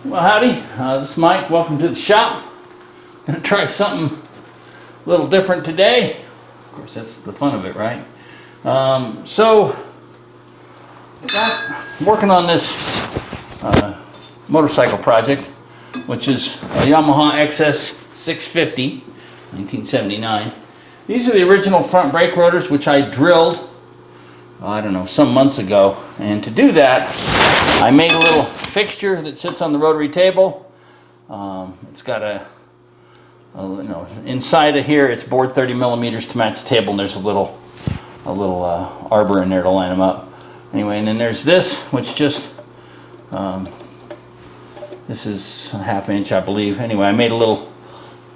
Well, howdy, this is Mike. Welcome to the shop. Gonna try something a little different today. Of course, that's the fun of it, right? So, I'm working on this motorcycle project, which is a Yamaha XS 650, 1979. These are the original front brake rotors, which I drilled, I don't know, some months ago. And to do that, I made a little fixture that sits on the rotary table. It's got inside of here, it's bored 30 millimeters to match the table, and there's a little arbor in there to line them up. Anyway, and then there's this, which just, this is a ½ inch, I believe. Anyway, I made a little,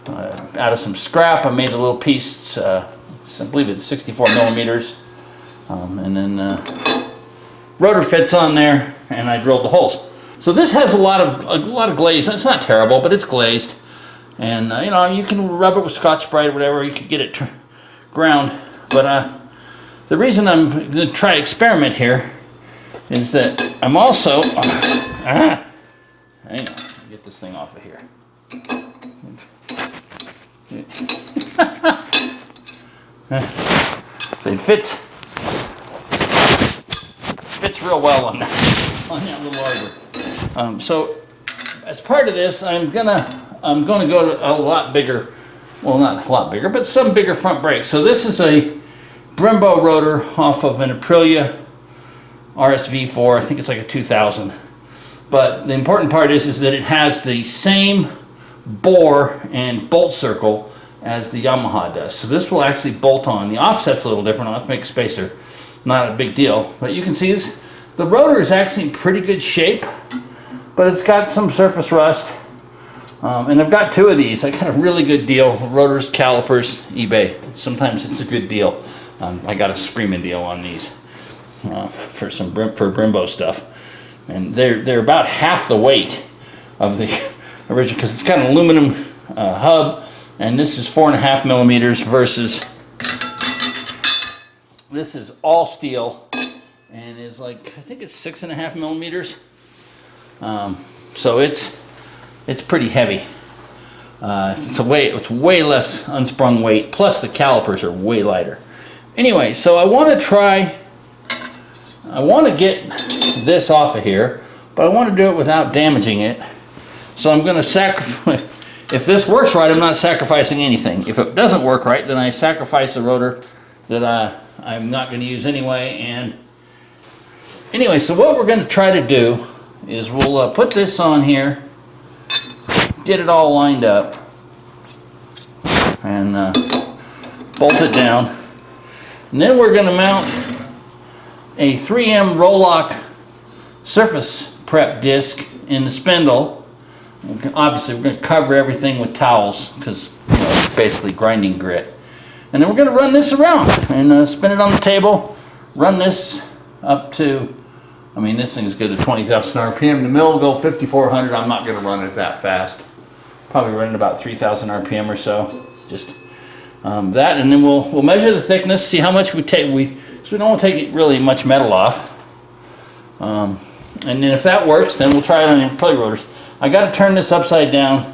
out of some scrap, I made a little piece, I believe it's 64 millimeters. And then rotor fits on there, and I drilled the holes. So this has a lot of glaze. It's not terrible, but it's glazed. And you can rub it with Scotch-Brite or whatever. You could get it ground. But the reason I'm going to try experiment here is that I'm also hang on, let me get this thing off of here. So it fits real well on that little arbor. So as part of this, I'm gonna go to a lot bigger, well, not a lot bigger, but some bigger front brakes. So this is a Brembo rotor off of an Aprilia RSV4. I think it's like a 2000. But the important part is that it has the same bore and bolt circle as the Yamaha does. So this will actually bolt on. The offset's a little different. I'll have to make a spacer. Not a big deal. But you can see this, the rotor is actually in pretty good shape, but it's got some surface rust. And I've got two of these. I got a really good deal. Rotors, calipers, eBay. Sometimes it's a good deal. I got a screaming deal on these for Brembo stuff. And they're about half the weight of the original, because it's got an aluminum hub, and this is 4.5 millimeters versus this is all steel and is like, I think it's 6.5 millimeters. So it's pretty heavy. It's way less unsprung weight. Plus the calipers are way lighter. Anyway, so I want to get this off of here, but I want to do it without damaging it. So I'm going to sacrifice. If this works right, I'm not sacrificing anything. If it doesn't work right, then I sacrifice the rotor that I'm not going to use anyway. And anyway, so what we're going to try to do is we'll put this on here, get it all lined up, and bolt it down. And then we're going to mount a 3M Roll-Lock surface prep disc in the spindle. Obviously, we're going to cover everything with towels because it's basically grinding grit. And then we're going to run this around and spin it on the table. Run this up to, this thing's good at 20,000 RPM. The mill will go 5,400. I'm not going to run it that fast. Probably run it about 3,000 RPM or so. Just that, and then we'll measure the thickness, see how much we take. So we don't want to take really much metal off. And then if that works, then we'll try it on the play rotors. I got to turn this upside down.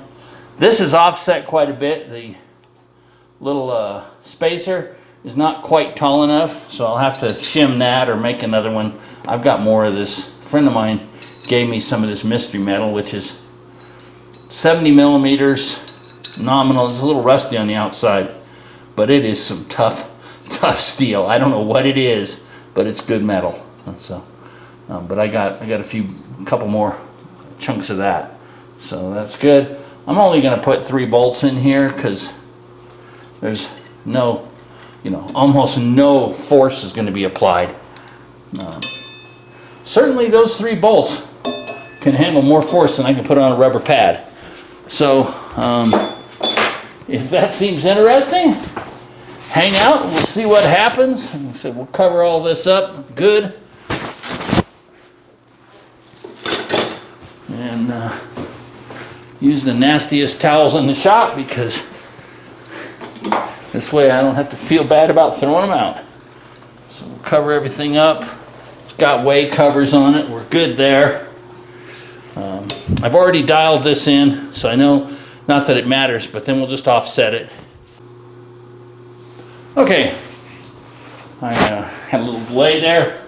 This is offset quite a bit. The little spacer is not quite tall enough, so I'll have to shim that or make another one. I've got more of this. A friend of mine gave me some of this mystery metal, which is 70 millimeters nominal. It's a little rusty on the outside, but it is some tough steel. I don't know what it is, but it's good metal. So, but I got a couple more chunks of that. So that's good. I'm only going to put 3 bolts in here because there's no, almost no force is going to be applied. Certainly those 3 bolts can handle more force than I can put on a rubber pad. So if that seems interesting, hang out, we'll see what happens. And so we'll cover all this up good. And use the nastiest towels in the shop, because this way I don't have to feel bad about throwing them out. So we'll cover everything up. It's got way covers on it. We're good there. I've already dialed this in, so I know, not that it matters, but then we'll just offset it. Okay, I had a little delay there.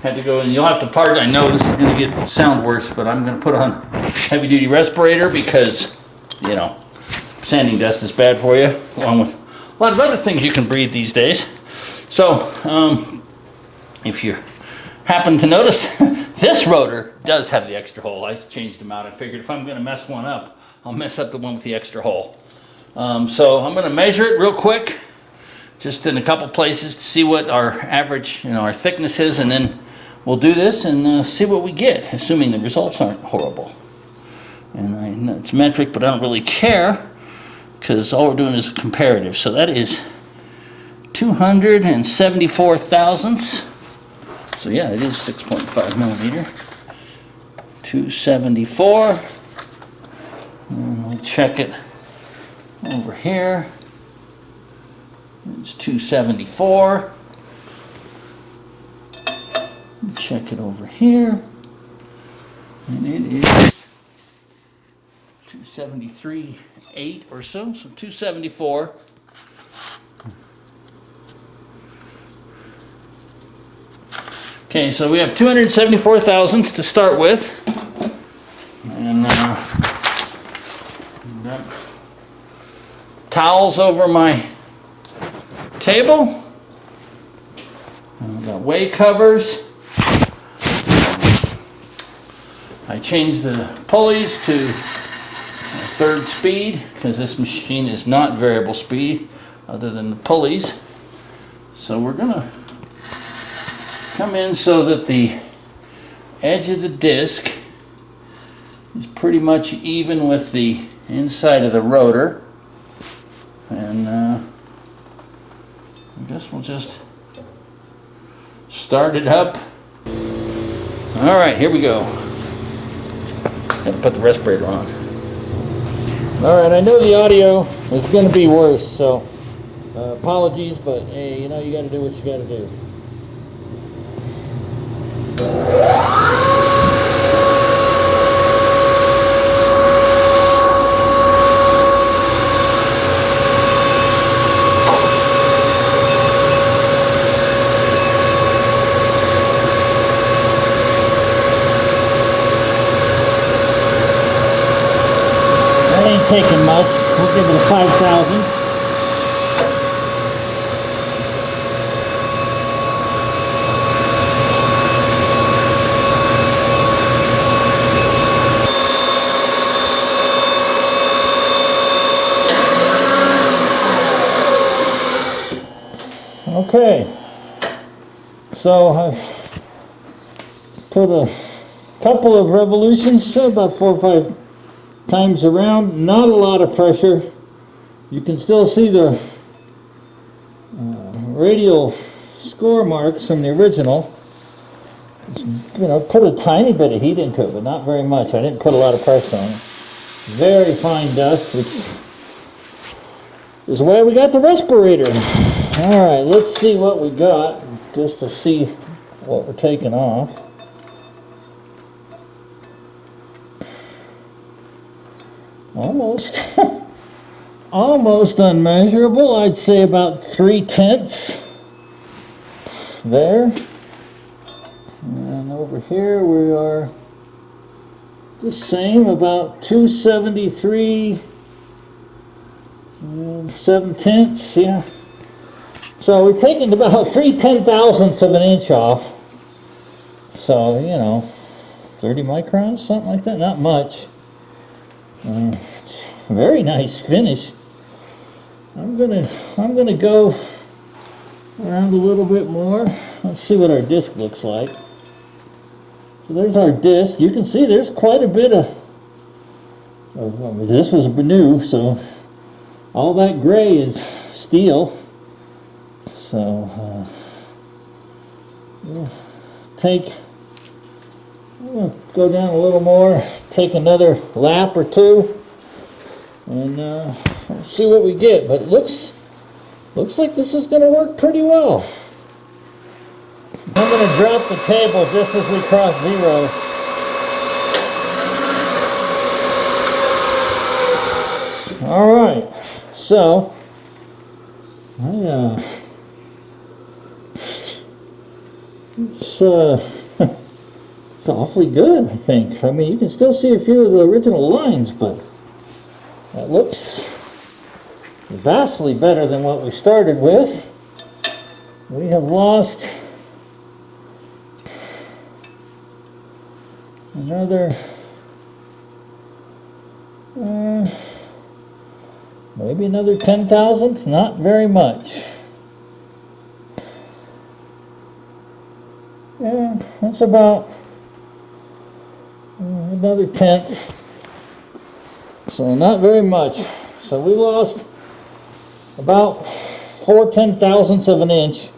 Had to go, and you'll have to pardon, I know this is going to get sound worse, but I'm going to put on heavy duty respirator because, you know, sanding dust is bad for you, along with a lot of other things you can breathe these days. So, if you happen to notice, this rotor does have the extra hole. I changed them out. I figured if I'm going to mess one up, I'll mess up the one with the extra hole. So I'm going to measure it real quick, just in a couple places to see what our average, you know, our thickness is, and then we'll do this and see what we get, assuming the results aren't horrible. And I know it's metric, but I don't really care because all we're doing is a comparative. So that is 274 thousandths. So yeah, it is 6.5 millimeter. 274. And we'll check it over here. It's 274. Check it over here. And it is 273.8 or so. So 274. Okay, so we have 274 thousandths to start with. And got towels over my table. And we've got weigh covers. I changed the pulleys to third speed because this machine is not variable speed other than the pulleys. So we're going to come in so that the edge of the disc is pretty much even with the inside of the rotor. And I guess we'll just start it up. All right, here we go. Had to put the respirator on. All right, I know the audio is going to be worse, so apologies, but hey, you know, you got to do what you got to do. Taking much. We'll give it a 5,000. Okay, so I've put a couple of revolutions, about 4 or 5 times around, not a lot of pressure. You can still see the radial score marks from the original. You know, put a tiny bit of heat into it, but not very much. I didn't put a lot of pressure on it. Very fine dust, which is why we got the respirator. All right, let's see what we got, just to see what we're taking off. Almost, almost unmeasurable. I'd say about 3/10 there. And over here we are the same, about 273 7/10. Yeah. So we're taking about 3/10,000ths of an inch off. So, you know, 30 microns, something like that. Not much. It's a very nice finish. I'm gonna go around a little bit more. Let's see what our disc looks like. So there's our disc. You can see there's quite a bit of this was new, so all that gray is steel. So we'll go down a little more, take another lap or two, and see what we get. But it looks like this is going to work pretty well. I'm going to drop the table just as we cross zero. All right, so it's awfully good, I think. I mean, you can still see a few of the original lines, but that looks vastly better than what we started with. We have lost another maybe another 10 thousandths, not very much. Yeah, that's about another tenth. So not very much. So we lost about 4 10,000ths of an inch.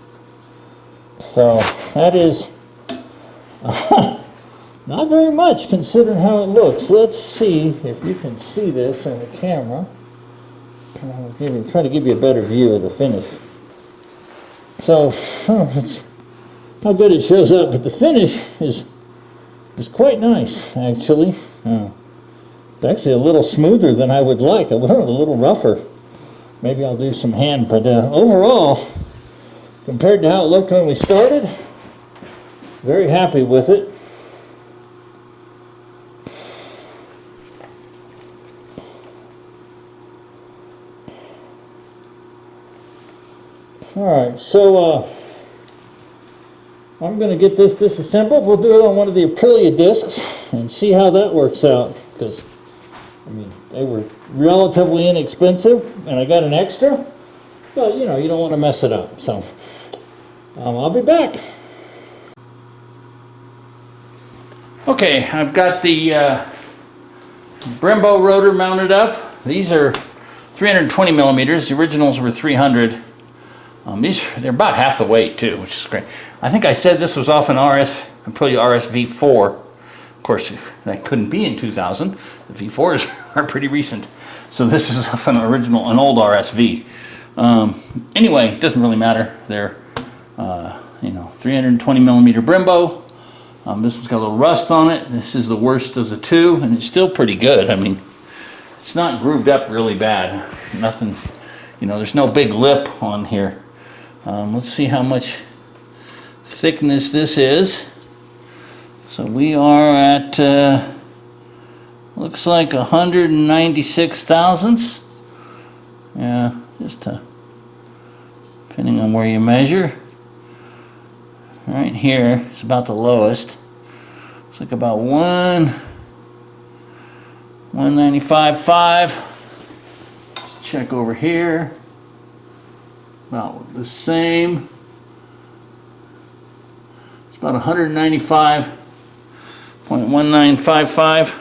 So that is not very much considering how it looks. Let's see if you can see this on the camera. I'll try to give you a better view of the finish. So how good it shows up, but the finish is quite nice, actually. It's actually a little smoother than I would like. I want it a little rougher. Maybe I'll do some hand, but overall, compared to how it looked when we started, very happy with it. Alright, so I'm going to get this disassembled. We'll do it on one of the Aprilia discs and see how that works out, because I mean, they were relatively inexpensive and I got an extra, but you know, you don't want to mess it up. So I'll be back. Okay, I've got the Brembo rotor mounted up. These are 320 millimeters. The originals were 300. They're about half the weight too, which is great. I think I said this was off an Aprilia RS-V4. Of course, that couldn't be in 2000. The V4s are pretty recent. So this is off an old RS-V. Anyway, it doesn't really matter. They're, 320 millimeter Brembo. This one's got a little rust on it. This is the worst of the two, and it's still pretty good. I mean, it's not grooved up really bad. Nothing, there's no big lip on here. Let's see how much thickness this is. So we are at, looks like 196 thousandths. Yeah, just depending on where you measure. Right here is about the lowest. It's like about 195.5. Check over here. About the same. It's about 195.1955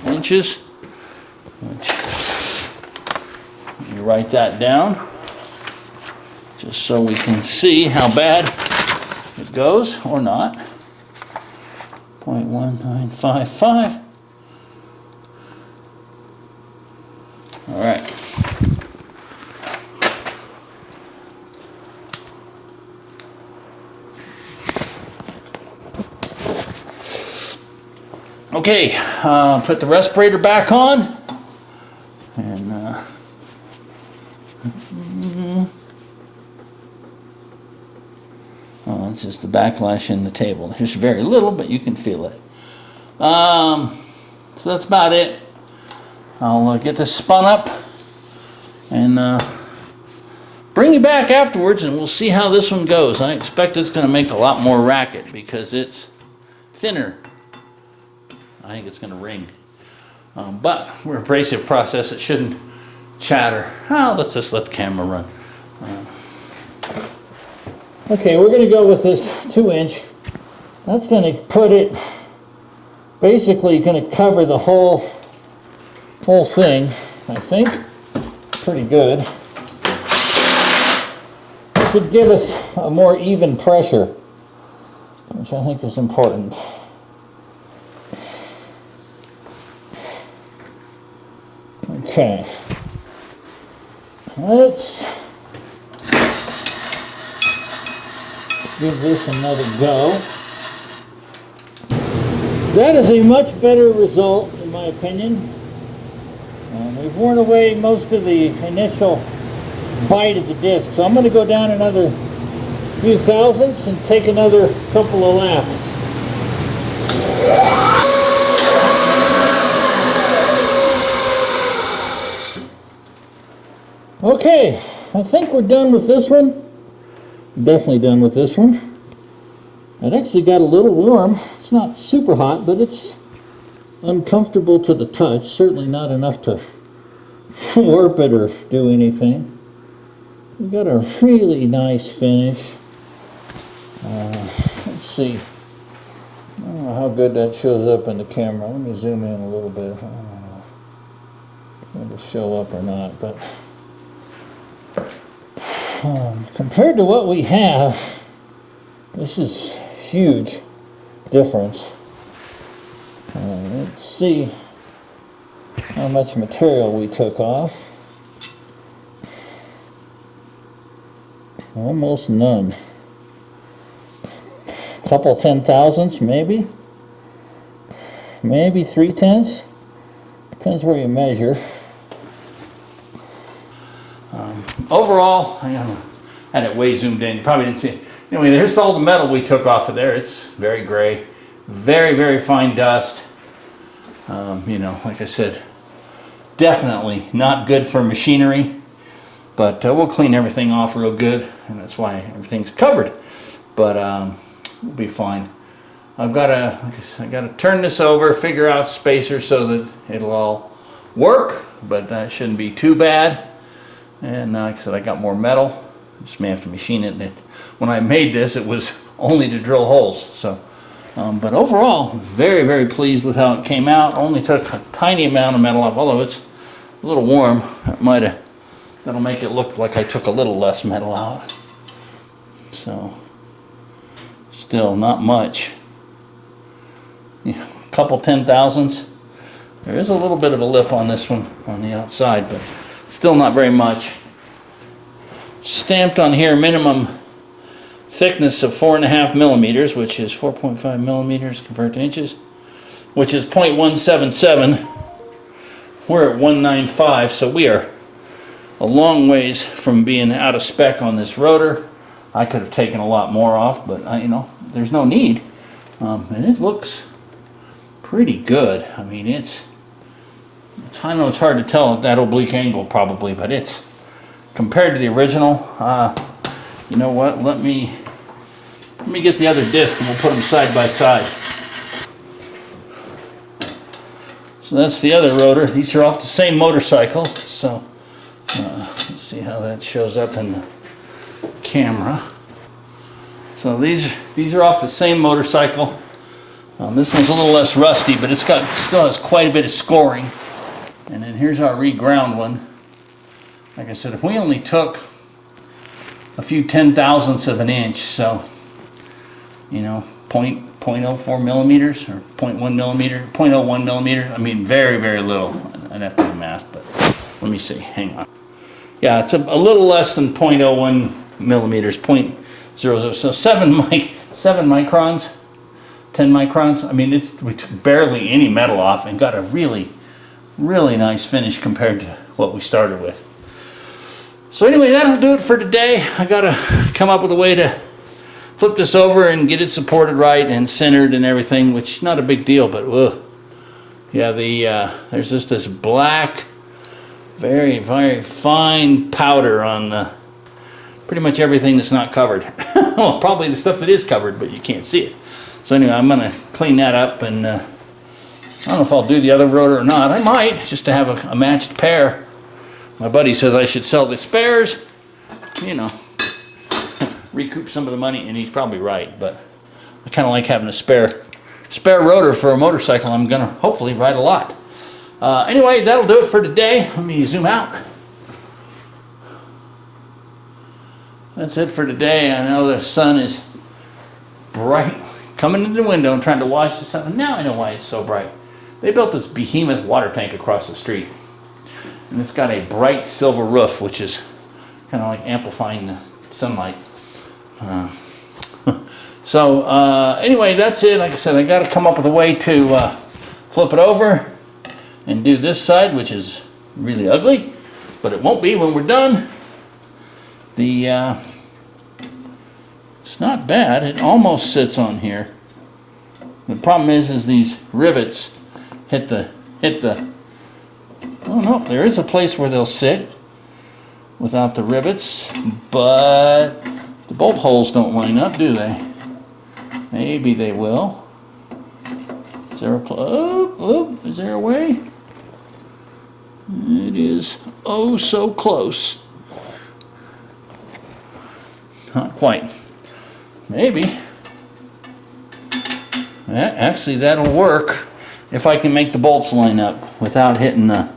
inches. Let me write that down, just so we can see how bad it goes or not. 0.1955. All right. Okay, put the respirator back on, and oh, it's just the backlash in the table. There's very little, but you can feel it. So that's about it. I'll get this spun up and bring you back afterwards, and we'll see how this one goes. I expect it's going to make a lot more racket because it's thinner. I think it's going to ring. But we're abrasive process. It shouldn't chatter. Oh, let's just let the camera run. Okay, we're going to go with this 2-inch. That's going to put it, basically going to cover the whole thing, I think. Pretty good. It should give us a more even pressure, which I think is important. Okay, let's give this another go. That is a much better result, in my opinion. We've worn away most of the initial bite of the disc, so I'm going to go down another few thousandths and take another couple of laps. Okay, I think we're done with this one. Definitely done with this one. It actually got a little warm. It's not super hot, but it's uncomfortable to the touch. Certainly not enough to warp it or do anything. We got a really nice finish. Let's see. I don't know how good that shows up in the camera. Let me zoom in a little bit. I don't know if it'll show up or not, but compared to what we have, this is huge difference. Let's see how much material we took off. Almost none. Couple 10,000ths maybe. Maybe 3/10. Depends where you measure. Overall, I had it way zoomed in. You probably didn't see it. Anyway, there's all the metal we took off of there. It's very gray. Very, very fine dust. You know, like I said, definitely not good for machinery. But we'll clean everything off real good. And that's why everything's covered. But we'll be fine. I gotta turn this over, figure out spacers so that it'll all work. But that shouldn't be too bad. And like I said, I got more metal. Just may have to machine it. When I made this, it was only to drill holes. So, but overall, very, very pleased with how it came out. Only took a tiny amount of metal off, although it's a little warm. That'll make it look like I took a little less metal out. So, still not much. Yeah, a couple 10,000ths. There is a little bit of a lip on this one on the outside, but still not very much. Stamped on here minimum thickness of 4.5 millimeters, which is 4.5 millimeters converted to inches, which is 0.177. We're at 195, so we are a long ways from being out of spec on this rotor. I could have taken a lot more off, but you know, there's no need. And it looks pretty good. I mean, I know it's hard to tell at that oblique angle probably, but it's, compared to the original, you know what, let me get the other disc and we'll put them side by side. So that's the other rotor. These are off the same motorcycle, so let's see how that shows up in the camera. So these are off the same motorcycle. This one's a little less rusty, but still has quite a bit of scoring. And then here's our reground one. Like I said, we only took a few 10,000ths of an inch, so you know, 0.04 millimeters or 0.1 millimeter, 0.01 millimeter. I mean, very, very little. I'd have to do math, but let me see. Hang on. Yeah, it's a little less than 0.01 millimeters, 0.00. So 7 microns, 10 microns. I mean, we took barely any metal off and got a really, really nice finish compared to what we started with. So anyway, that'll do it for today. I gotta come up with a way to flip this over and get it supported right and centered and everything, which is not a big deal, but yeah, there's just this black, very, very fine powder on pretty much everything that's not covered. Well, probably the stuff that is covered, but you can't see it. So anyway, I'm gonna clean that up, and I don't know if I'll do the other rotor or not. I might, just to have a matched pair. My buddy says I should sell the spares, you know, recoup some of the money, and he's probably right, but I kind of like having a spare rotor for a motorcycle. I'm gonna hopefully ride a lot. Anyway, that'll do it for today. Let me zoom out. That's it for today. I know the sun is bright, coming in the window and trying to wash this out. And now I know why it's so bright. They built this behemoth water tank across the street, and it's got a bright silver roof, which is kind of like amplifying the sunlight. So anyway, that's it. Like I said, I got to come up with a way to flip it over and do this side, which is really ugly, but it won't be when we're done. It's not bad. It almost sits on here. The problem is these rivets hit the. Oh no, there is a place where they'll sit without the rivets, but the bolt holes don't line up, do they? Maybe they will. Is there a is there a way? It is oh so close. Not quite. Maybe. Actually, that'll work if I can make the bolts line up without hitting the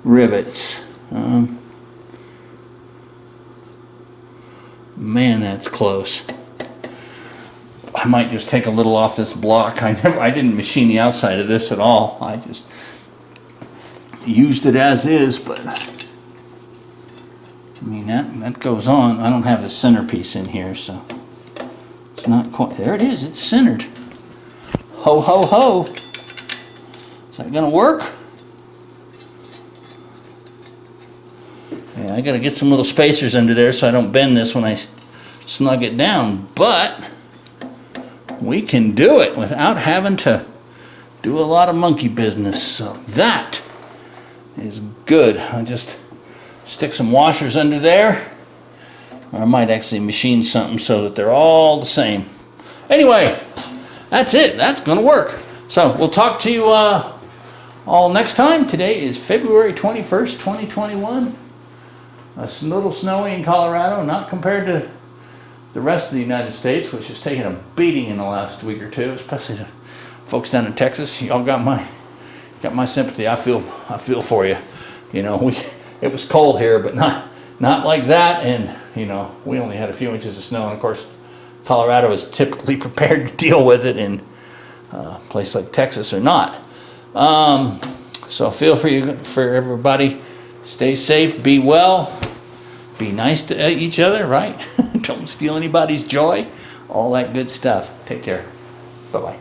rivets. Man, that's close. I might just take a little off this block. I didn't machine the outside of this at all. I just used it as is, but I mean that goes on. I don't have the centerpiece in here, so it's not quite. There it is. It's centered. Ho ho ho. Is that gonna work? Yeah, I gotta get some little spacers under there so I don't bend this when I snug it down, but we can do it without having to do a lot of monkey business, so that is good. I'll just stick some washers under there, or I might actually machine something so that they're all the same. Anyway, that's it. That's gonna work. So we'll talk to you all next time. Today is February 21st, 2021. A little snowy in Colorado, not compared to the rest of the United States, which has taken a beating in the last week or two, especially the folks down in Texas. Y'all got my sympathy. I feel for you. You know, it was cold here, but not like that. And you know, we only had a few inches of snow, and of course, Colorado is typically prepared to deal with it, in a place like Texas or not. So feel for everybody. Stay safe. Be well. Be nice to each other, right? Don't steal anybody's joy. All that good stuff. Take care. Bye-bye.